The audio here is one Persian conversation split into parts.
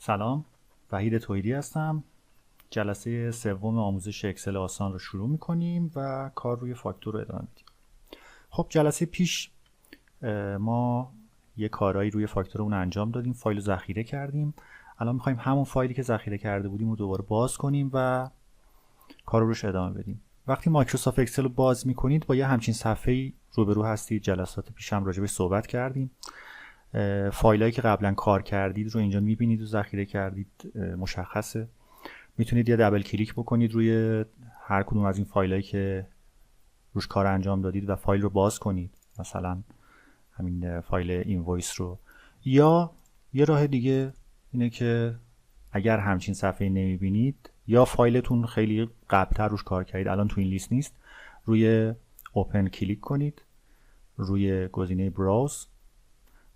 سلام، وحید توحیدی هستم. جلسه سوم آموزش اکسل آسان رو شروع می‌کنیم و کار روی فاکتور رو ادامه میدیم. خب جلسه پیش ما یه کارایی روی فاکتورمون انجام دادیم، فایل رو ذخیره کردیم. الان می‌خوایم همون فایلی که ذخیره کرده بودیم رو دوباره باز کنیم و کار رو روش ادامه بدیم. وقتی مایکروسافت اکسل رو باز می‌کنید با یه همچین صفحه‌ای روبرو هستید. جلسات پیش هم راجع بهش صحبت کردیم. فایلایی که قبلا کار کردید رو اینجا می‌بینید و ذخیره کردید، مشخصه. میتونید یه دبل کلیک بکنید روی هر کدوم از این فایلایی که روش کار انجام دادید و فایل رو باز کنید، مثلا همین فایل اینوایس رو. یا یه راه دیگه اینه که اگر همچین صفحه نمیبینید یا فایلتون خیلی قبلتر روش کار کردید، الان تو این لیست نیست، روی اوپن کلیک کنید، روی گزینه براوز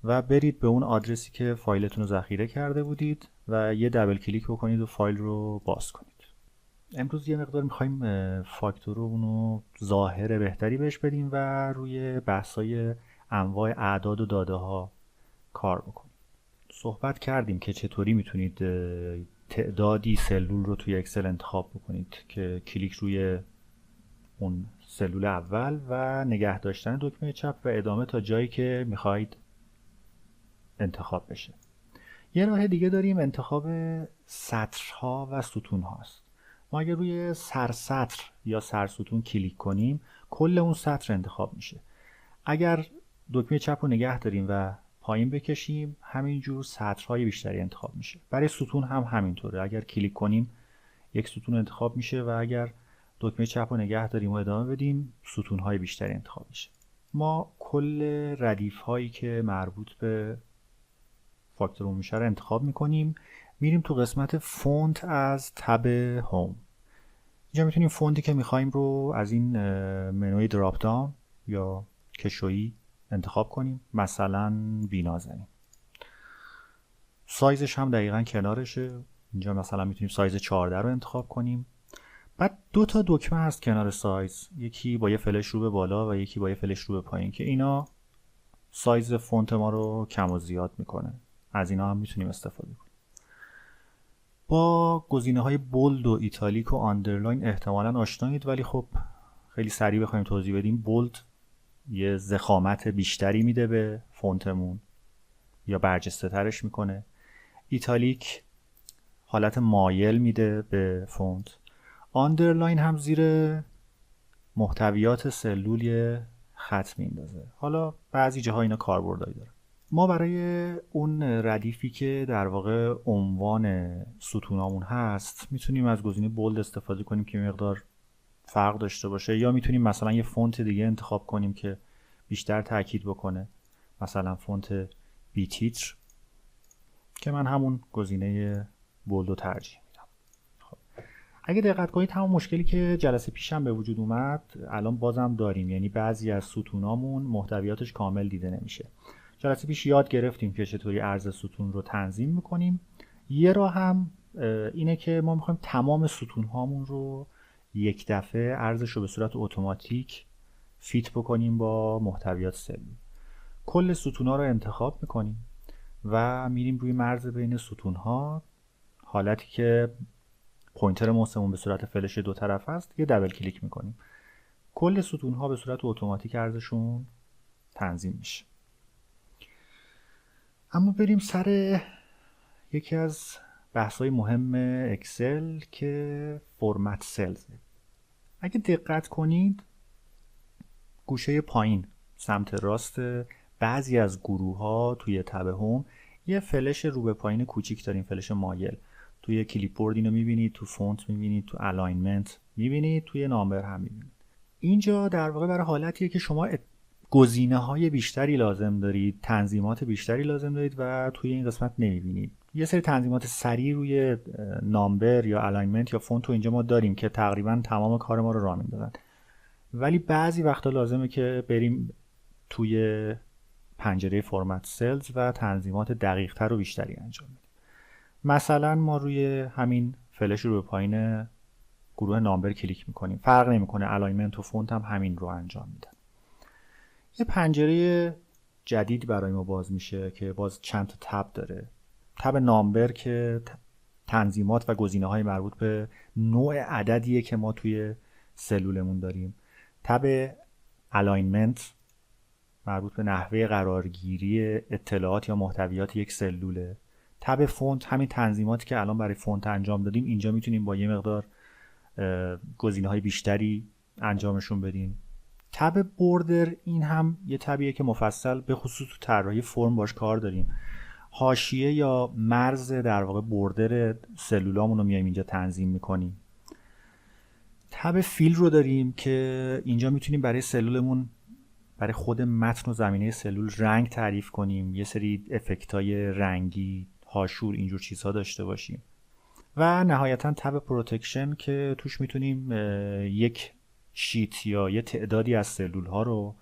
و برید به اون آدرسی که فایلتون رو ذخیره کرده بودید و یه دبل کلیک بکنید و فایل رو باز کنید. امروز یه مقدار میخوایم فاکتور رو ظاهر بهتری بهش بدیم و روی بحثای انواع اعداد و داده ها کار بکنیم. صحبت کردیم که چطوری میتونید تعدادی سلول رو توی اکسل انتخاب بکنید که کلیک روی اون سلول اول و نگه داشتن دکمه چپ و ادامه تا جایی که میخواید انتخاب بشه. یه راه دیگه داریم، انتخاب سطرها و ستون هاست. ما اگر روی سرسطر یا سرستون کلیک کنیم کل اون سطر انتخاب میشه. اگر دکمه چپ رو نگه داریم و پایین بکشیم همینجور سطرهای بیشتری انتخاب میشه. برای ستون هم همینطوره، اگر کلیک کنیم یک ستون انتخاب میشه و اگر دکمه چپ رو نگه داریم و ادامه بدیم ستونهای بیشتری انتخاب میشه. ما کل ردیف هایی که مربوط به فاکتور میشه رو انتخاب میکنیم. میریم تو قسمت فونت از تب هوم. اینجا میتونیم فونتی که میخوایم رو از این منوی دراپ داون یا کشویی انتخاب کنیم، مثلا بی نازنین. سایزش هم دقیقا کنارشه. اینجا مثلا میتونیم سایز 14 رو انتخاب کنیم. بعد دو تا دکمه هست کنار سایز، یکی با یه فلش رو به بالا و یکی با یه فلش رو به پایین که اینا سایز فونت ما رو کم و زیاد میکنه. از اینا هم میتونیم استفاده کنیم. با گزینه‌های بولد و ایتالیک و آندرلاین احتمالاً آشنایید، ولی خب خیلی سریع بخوایم توضیح بدیم. بولد یه ضخامت بیشتری میده به فونتمون یا برجسته ترش میکنه. ایتالیک حالت مایل میده به فونت. آندرلاین هم زیر محتویات سلول یه خط میندازه. حالا بعضی جاها اینا کاربردی داره. ما برای اون ردیفی که در واقع عنوان ستونامون هست میتونیم از گزینه بولد استفاده کنیم که مقدار فرق داشته باشه، یا میتونیم مثلا یه فونت دیگه انتخاب کنیم که بیشتر تاکید بکنه، مثلا فونت بی تیتر، که من همون گزینه بولد رو ترجیح میدم. خب اگه دقت کنید همون مشکلی که جلسه پیشم به وجود اومد الان بازم داریم، یعنی بعضی از ستونامون محتویاتش کامل دیده نمیشه. جلسه پیش یاد گرفتیم که چطوری عرض ستون رو تنظیم میکنیم. یه راه هم اینه که ما میخوایم تمام ستون هامون رو یک دفعه عرضش رو به صورت اتوماتیک فیت بکنیم با محتویات سلول. کل ستون ها رو انتخاب میکنیم و میریم روی مرز بین ستون ها، حالتی که پوینتر ماوسمون به صورت فلش دو طرف است یه دبل کلیک میکنیم. کل ستون ها به صورت اتوماتیک عرضشون تنظیم میشه. اما بریم سر یکی از بحث‌های مهم اکسل که فرمت سلز. اگه دقت کنید گوشه پایین سمت راست بعضی از گروه‌ها توی تب هوم یه فلش رو به پایین کوچیک داریم، فلش مایل. توی کلیپ بورد اینو می‌بینید، تو فونت می‌بینید، تو الاینمنت می‌بینید، توی نامبر هم می‌بینید. اینجا در واقع برای حالتیه که شما گزینه‌های بیشتری لازم دارید، تنظیمات بیشتری لازم دارید و توی این قسمت نمی‌بینید. یه سری تنظیمات سریع روی نامبر یا الاینمنت یا فونت رو اینجا ما داریم که تقریبا تمام کار ما رو راه میندازن، ولی بعضی وقتا لازمه که بریم توی پنجره فرمت سلز و تنظیمات دقیق‌تر و بیشتری انجام بدیم. مثلا ما روی همین فلش رو به پایین گروه نامبر کلیک می‌کنیم، فرق نمی‌کنه، الاینمنت و فونت هم همین رو انجام میدن. یه پنجره جدید برای ما باز میشه که باز چند تا تب داره. تب نامبر که تنظیمات و گزینه‌های مربوط به نوع عددیه که ما توی سلولمون داریم. تب الاینمنت مربوط به نحوه قرارگیری اطلاعات یا محتویات یک سلوله. تب فونت همین تنظیماتی که الان برای فونت انجام دادیم، اینجا میتونیم با یه مقدار گزینه‌های بیشتری انجامشون بدیم. تب بوردر این هم یه تبیه که مفصل به خصوص تو طراحی فرم باش کار داریم. حاشیه یا مرز در واقع بوردر سلولامون رو میایم اینجا تنظیم میکنیم. تب فیل رو داریم که اینجا میتونیم برای سلولمون، برای خود متن و زمینه سلول رنگ تعریف کنیم، یه سری افکتای رنگی، هاشور، اینجور چیزها داشته باشیم. و نهایتا تب پروتکشن که توش میتونیم یک شیت یا یه تعدادی از سلول ها رو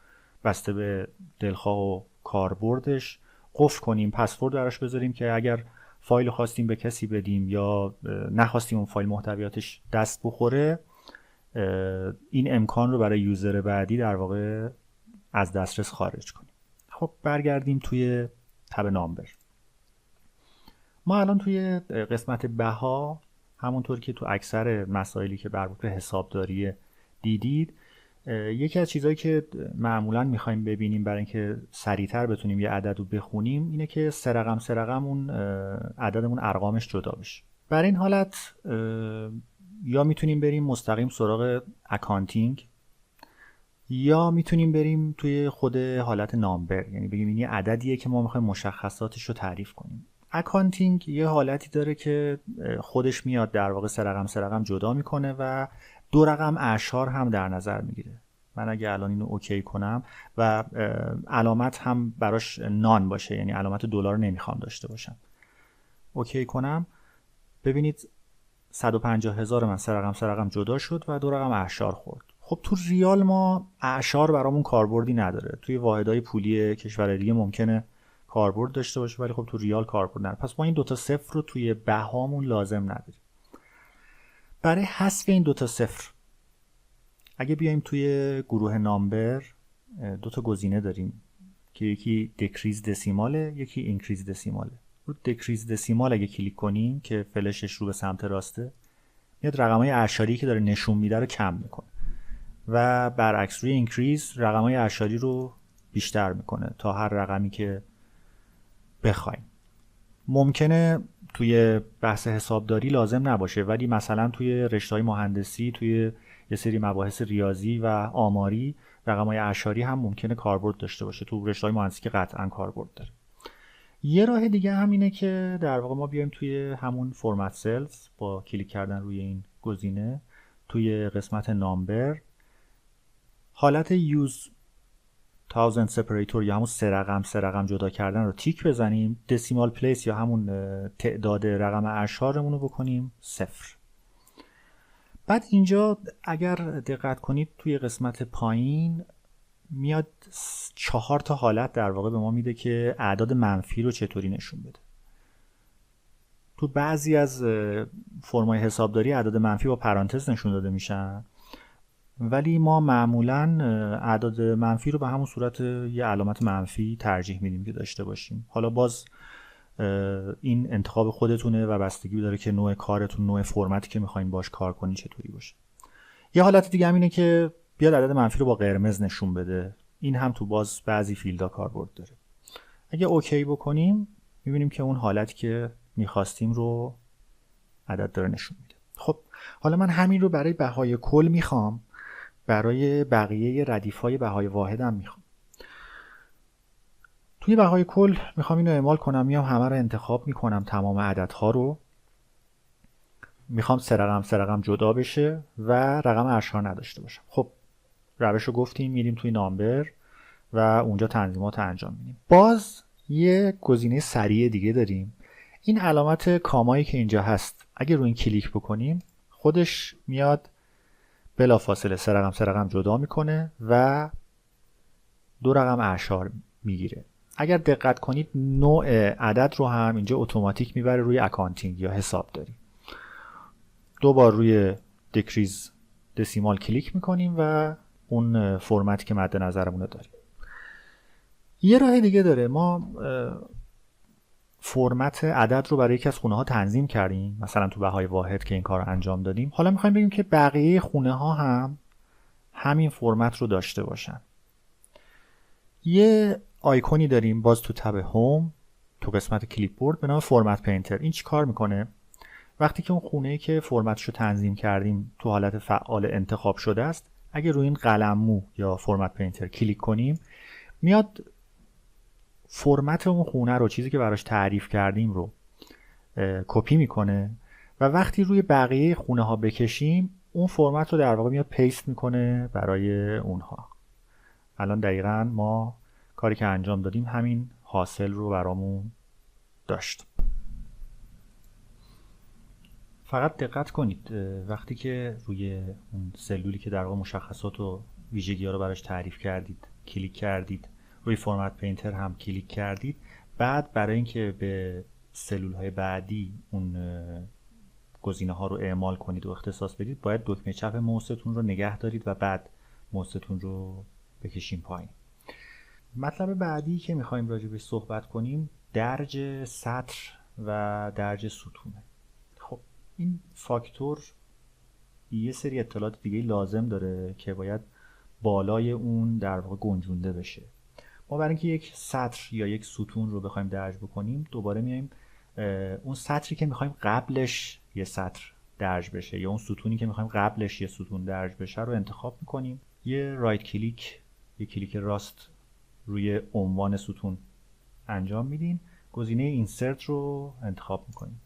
بسته به دلخواه و کاربردش قفل کنیم، پسورد براش بذاریم که اگر فایل خواستیم به کسی بدیم یا نخواستیم اون فایل محتویاتش دست بخوره، این امکان رو برای یوزر بعدی در واقع از دسترس خارج کنیم. خب برگردیم توی تب نامبر. ما الان توی قسمت بها، همونطور که تو اکثر مسائلی که مربوط به حسابداری دیدید، یکی از چیزهایی که معمولا میخوایم ببینیم برای اینکه سریعتر بتونیم یه عدد رو بخونیم اینه که سه رقم اون عددمون ارقامش جدا بشه. برای این حالت یا میتونیم بریم مستقیم سراغ اکانتینگ یا میتونیم بریم توی خود حالت نامبر، یعنی بگیم این یه عددیه که ما میخوایم مشخصاتش رو تعریف کنیم. اکانتینگ یه حالتی داره که خودش میاد در واقع سه رقم جدا میکنه و 2 رقم اعشار هم در نظر میگیره. من اگه الان اینو اوکی کنم و علامت هم براش نان باشه، یعنی علامت دلار نمیخوام داشته باشم، اوکی کنم، ببینید 150,000 من سه رقم جدا شد و 2 رقم اعشار خورد. خب تو ریال ما اعشار برامون کاربردی نداره. توی واحدهای پولی کشور دیگه ممکنه کاربرد داشته باشه ولی خب تو ریال کاربرد نداره. پس ما این 2 تا صفر رو توی بهامون لازم نداریم. برای حذف این 2 تا صفر اگه بیایم توی گروه نامبر 2 تا گزینه داریم که یکی دکریز دسیماله، یکی اینکریز دسیماله. رو دکریز دسیمال اگه کلیک کنیم که فلشش رو به سمت راسته، میاد رقمای اعشاری که داره نشون میده رو کم میکنه و برعکس روی اینکریز رقمای اعشاری رو بیشتر میکنه تا هر رقمی که بخوایم. ممکنه توی بحث حسابداری لازم نباشه ولی مثلا توی رشته‌های مهندسی، توی یه سری مباحث ریاضی و آماری رقم‌های اعشاری هم ممکنه کاربرد داشته باشه. تو رشته‌های مهندسی که قطعاً کاربرد داره. یه راه دیگه هم اینه که در واقع ما بیایم توی همون فرمت سلز با کلیک کردن روی این گزینه توی قسمت نامبر حالت یوز تاوزند سپریتور یا همون سه رقم جدا کردن رو تیک بزنیم، دسیمال پلیس یا همون تعداد رقم اعشارمون رو بکنیم 0. بعد اینجا اگر دقت کنید توی قسمت پایین میاد 4 تا حالت در واقع به ما میده که اعداد منفی رو چطوری نشون بده. تو بعضی از فرمای حسابداری اعداد منفی با پرانتز نشون داده میشن ولی ما معمولاً اعداد منفی رو به همون صورت یه علامت منفی ترجیح میدیم که داشته باشیم. حالا باز این انتخاب خودتونه و بستگی داره که نوع کارتون، نوع فرمتی که میخواین باش کار کنین چطوری باشه. یه حالت دیگه هم اینه که بیاد عدد منفی رو با قرمز نشون بده. این هم تو باز بعضی فیلدها کاربرد داره. اگه اوکی بکنیم میبینیم که اون حالتی که میخواستیم رو عدد داره نشون میده. خب حالا من همین رو برای بهای کل میخوام، برای بقیه ردیف‌های بهای واحدم میخوام. توی بهای کل میخوام اینو اعمال کنم، میام همه رو انتخاب میکنم، تمام عددها رو میخوام سه رقم جدا بشه و رقم اعشار نداشته باشم. خب روش رو گفتیم، میریم توی نامبر و اونجا تنظیمات انجام میدیم. باز یه گزینه سریع دیگه داریم، این علامت کامایی که اینجا هست اگه روی این کلیک بکنیم خودش میاد بلافاصله سه رقم جدا میکنه و 2 رقم اعشار میگیره. اگر دقت کنید نوع عدد رو هم اینجا اتوماتیک میبره روی اکانتینگ یا حسابداری. 2 بار روی دکریز دسیمال کلیک میکنیم و اون فرمتی که مد نظرمون رو داریم. یه راه دیگه داره، ما فرمت عدد رو برای یکی از خونه ها تنظیم کردیم، مثلا تو بهای واحد که این کار رو انجام دادیم. حالا میخوایم بگیم که بقیه خونه ها هم همین فرمت رو داشته باشن. یه آیکونی داریم باز تو تب هوم تو قسمت کلیپ بورد به نام فرمت پینتر. این چی کار میکنه؟ وقتی که اون خونه‌ای که فرمتش رو تنظیم کردیم تو حالت فعال انتخاب شده است، اگه روی این قلم مو یا فرمت پینتر کلیک کنیم، میاد فرمت اون خونه رو، چیزی که براش تعریف کردیم رو کپی میکنه و وقتی روی بقیه خونه ها بکشیم اون فرمت رو در واقع میاد پیست میکنه برای اونها. الان دقیقاً ما کاری که انجام دادیم همین حاصل رو برامون داشت. فقط دقت کنید وقتی که روی اون سلولی که در واقع مشخصات و ویژگی‌ها رو براش تعریف کردید کلیک کردید، روی فرمت پینتر هم کلیک کردید، بعد برای اینکه به سلول‌های بعدی اون گزینه‌ها رو اعمال کنید و اختصاص بدید، باید دکمه چپ ماوستون رو نگه دارید و بعد ماوستون رو بکشیم پایین. مطلب بعدی که می‌خوایم راجع بهش صحبت کنیم درج سطر و درج ستونه. خب این فاکتور یه سری اطلاعات دیگه لازم داره که باید بالای اون در واقع گنجونده بشه. ما برای اینکه یک سطر یا یک ستون رو بخوایم درج بکنیم، دوباره میایم اون سطری که میخوایم قبلش یه سطر درج بشه یا اون ستونی که میخوایم قبلش یه ستون درج بشه رو انتخاب میکنیم. یه رایت کلیک، یه کلیک راست روی عنوان ستون انجام میدین، گزینه اینسرت رو انتخاب میکنیم،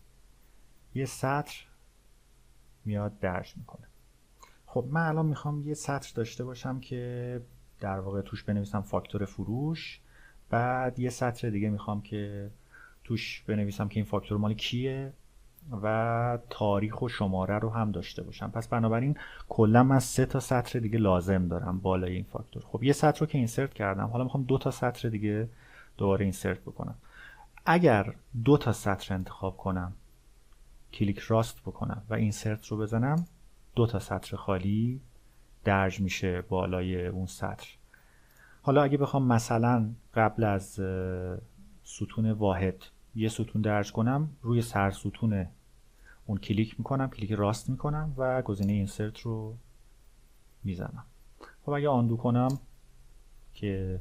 یه سطر میاد درج میکنه. خب من الان میخوام یه سطر داشته باشم که در واقع توش بنویسم فاکتور فروش، بعد یه سطر دیگه میخوام که توش بنویسم که این فاکتور مال کیه و تاریخ و شماره رو هم داشته باشم. پس بنابراین کلا من 3 تا سطر دیگه لازم دارم بالای این فاکتور. خب یه سطر رو که اینسرت کردم، حالا میخوام 2 تا سطر دیگه دوباره اینسرت بکنم. اگر 2 تا سطر انتخاب کنم، کلیک راست بکنم و اینسرت رو بزنم، 2 تا سطر خالی درج میشه بالای اون سطر. حالا اگه بخوام مثلا قبل از ستون واحد یه ستون درج کنم، روی سر ستون اون کلیک میکنم، کلیک راست میکنم و گزینه اینسرت رو میزنم. خب اگه آندو کنم که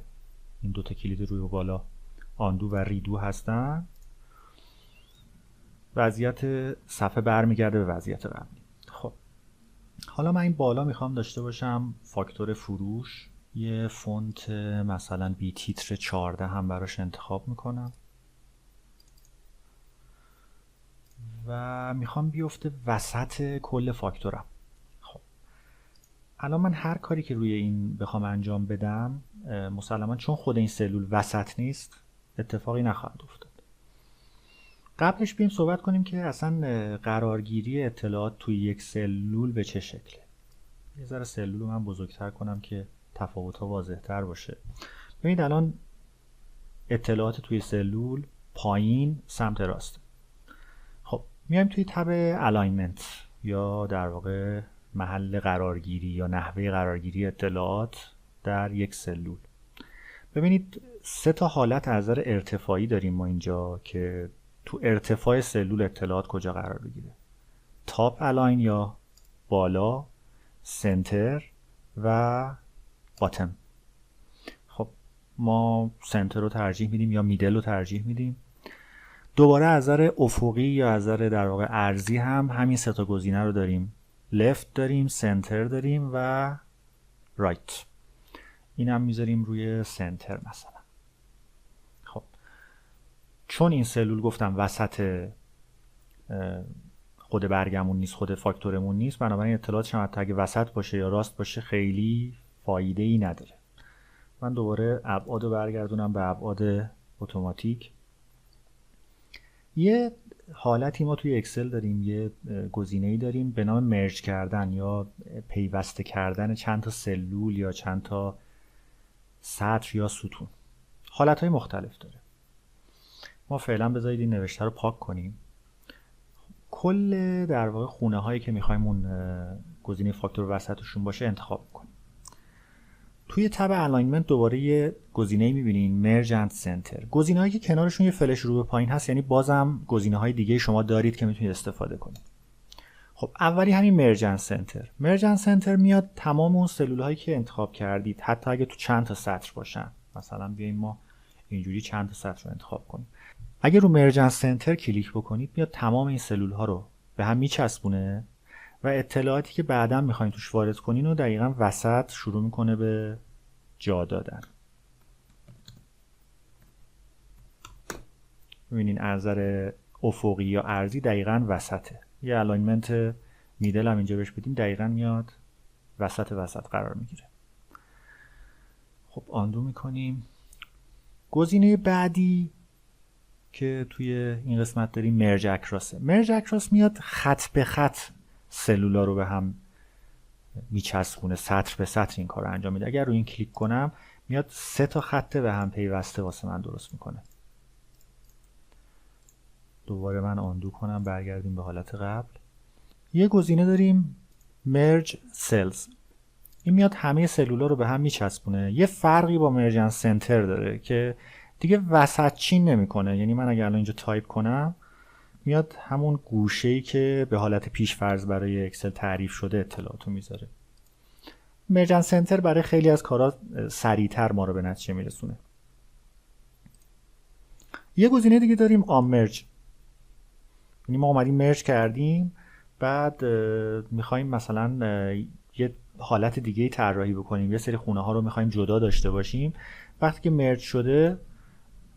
این 2 تا کلید روی و بالا آندو و ریدو هستن، وضعیت صفحه برمیگرده به وضعیت قبلی. خب حالا من این بالا میخوام داشته باشم فاکتور فروش، یه فونت مثلا بی تیتر 14 هم براش انتخاب میکنم و میخوام بیفته وسط کل فاکتورم. خب الان من هر کاری که روی این بخوام انجام بدم، مسلما چون خود این سلول وسط نیست اتفاقی نخواهد افتاد. قبلش بیم صحبت کنیم که اصلا قرارگیری اطلاعات توی یک سلول به چه شکله. یه ذره سلول رو من بزرگتر کنم که تفاوت‌ها واضح‌تر باشه. ببینید الان اطلاعات توی سلول پایین سمت راست. خب میایم توی تب الاینمنت یا در واقع محل قرارگیری یا نحوه قرارگیری اطلاعات در یک سلول. ببینید 3 تا حالت از نظر ارتفاعی داریم ما اینجا که تو ارتفاع سلول اطلاعات کجا قرار بگیره. تاپ الاین یا بالا، سنتر و باتم. خب ما سنتر رو ترجیح میدیم یا میدل رو ترجیح میدیم. دوباره از نظر افقی یا از نظر در واقع ارضی هم همین 3 تا گزینه رو داریم. لفت داریم، سنتر داریم و رایت. این هم میذاریم روی سنتر مثلا. خب چون این سلول گفتم وسط خود برگمون نیست، خود فاکتورمون نیست، بنابراین اطلاعاتش هم اگه وسط باشه یا راست باشه خیلی فایده ای نداره. من دوباره ابعاد رو برگردونم به ابعاد اتوماتیک. یه حالتی ما توی اکسل داریم، یه گزینه‌ای داریم به نام مرج کردن یا پیوسته کردن چند تا سلول یا چند تا سطر یا ستون. حالتهای مختلف داره. ما فعلا بذارید این نوشته رو پاک کنیم. کل در واقع خونه هایی که میخوایم اون گزینه فاکتور وسطشون باشه انتخاب کنیم. توی تب الاینمنت دوباره یه گزینه می‌بینین مرج اند سنتر. گزینه‌هایی که کنارشون یه فلش رو به پایین هست یعنی بازم گزینه‌های دیگه شما دارید که میتونید استفاده کنید. خب اولی همین مرج اند سنتر. مرج اند سنتر میاد تمام اون سلول‌هایی که انتخاب کردید حتی اگه تو چند تا سطر باشن، مثلا بیایم ما اینجوری چند تا سطر رو انتخاب کنیم. اگه رو مرج اند سنتر کلیک بکنید میاد تمام این سلول‌ها رو به هم میچسبونه و اطلاعاتی که بعداً می‌خواید توش وارد کنین رو دقیقاً وسط شروع میکنه به جا دادن. ببینین از نظر افقی یا عرضی دقیقاً وسطه. یه الاینمنت میدل هم اینجا بهش بدیم دقیقاً میاد وسط قرار میگیره. خب آندو میکنیم. گزینه بعدی که توی این قسمت داریم مرج اکراسه. مرج اکراس میاد خط به خط سلولا رو به هم میچسبونه، سطر به سطر این کار رو انجام میده. اگر روی این کلیک کنم میاد 3 تا خط به هم پیوسته واسه من درست میکنه. دوباره من آندو کنم برگردیم به حالت قبل. یه گزینه داریم مرج سلز. این میاد همه سلولا رو به هم میچسبونه. یه فرقی با مرج اند سنتر داره که دیگه وسط چین نمیکنه. یعنی من اگر الان اینجا تایپ کنم میاد همون گوشه‌ای که به حالت پیش‌فرض برای اکسل تعریف شده اطلاعاتو میذاره. مرج اند سنتر برای خیلی از کارا سریعتر ما رو به نتیجه میرسونه. یه گزینه دیگه داریم آن مرج. یعنی ما اومدیم مرج کردیم بعد میخوایم مثلا یه حالت دیگه طراحی بکنیم، یه سری خونه ها رو میخوایم جدا داشته باشیم. وقتی که مرج شده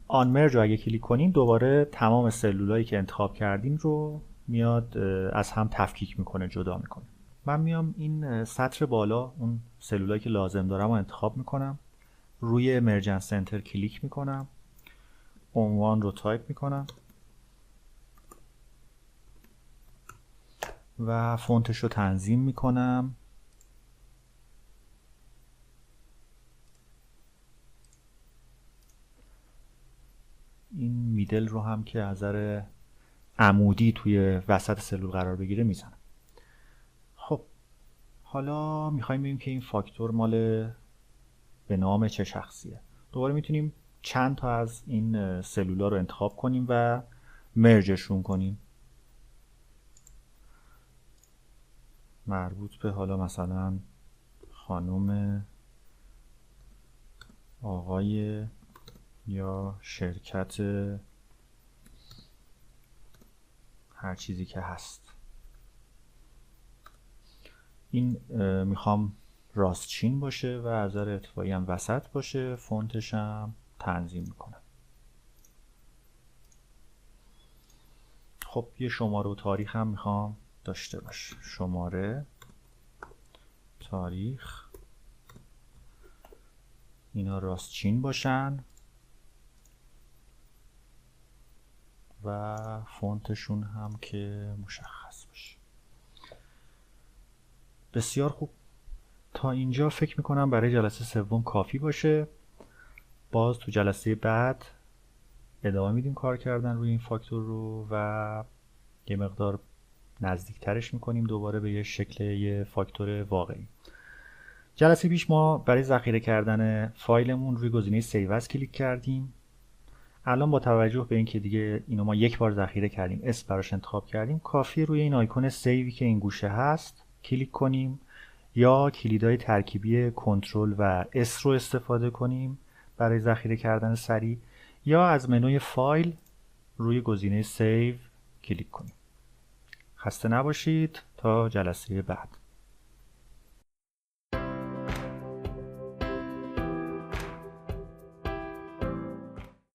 آن مرج رو اگه کلیک کنیم دوباره تمام سلولایی که انتخاب کردیم رو میاد از هم تفکیک میکنه، جدا میکنه. من میام این سطر بالا اون سلولایی که لازم دارم رو انتخاب میکنم، روی مرج اند سنتر کلیک میکنم، عنوان رو تایپ میکنم و فونتش رو تنظیم میکنم. این میدل رو هم که از نظر عمودی توی وسط سلول قرار بگیره میزنم. خب حالا میخوایم ببینیم که این فاکتور مال به نام چه شخصیه. دوباره میتونیم چند تا از این سلولا رو انتخاب کنیم و مرجشون کنیم. مربوط به حالا مثلا خانم، آقای یا شرکت، هر چیزی که هست. این میخوام راست چین باشه و از نظر ارتفاعی هم وسط باشه. فونتش هم تنظیم میکنم. خب یه شماره و تاریخ هم میخوام داشته باشه. شماره، تاریخ، اینا راست چین باشن و فونتشون هم که مشخص باشه. بسیار خوب. تا اینجا فکر میکنم برای جلسه سوم کافی باشه. باز تو جلسه بعد ادامه میدیم کار کردن روی این فاکتور رو و یه مقدار نزدیکترش میکنیم دوباره به یه شکل یه فاکتور واقعی. جلسه پیش ما برای ذخیره کردن فایلمون روی گزینه سیو از کلیک کردیم. الان با توجه به اینکه دیگه اینو ما یک بار ذخیره کردیم، اسم براش انتخاب کردیم، کافیه روی این آیکون سیوی که این گوشه هست کلیک کنیم یا کلیدهای ترکیبی کنترل و اس رو استفاده کنیم برای ذخیره کردن سریع، یا از منوی فایل روی گزینه سیو کلیک کنیم. خسته نباشید تا جلسه بعد.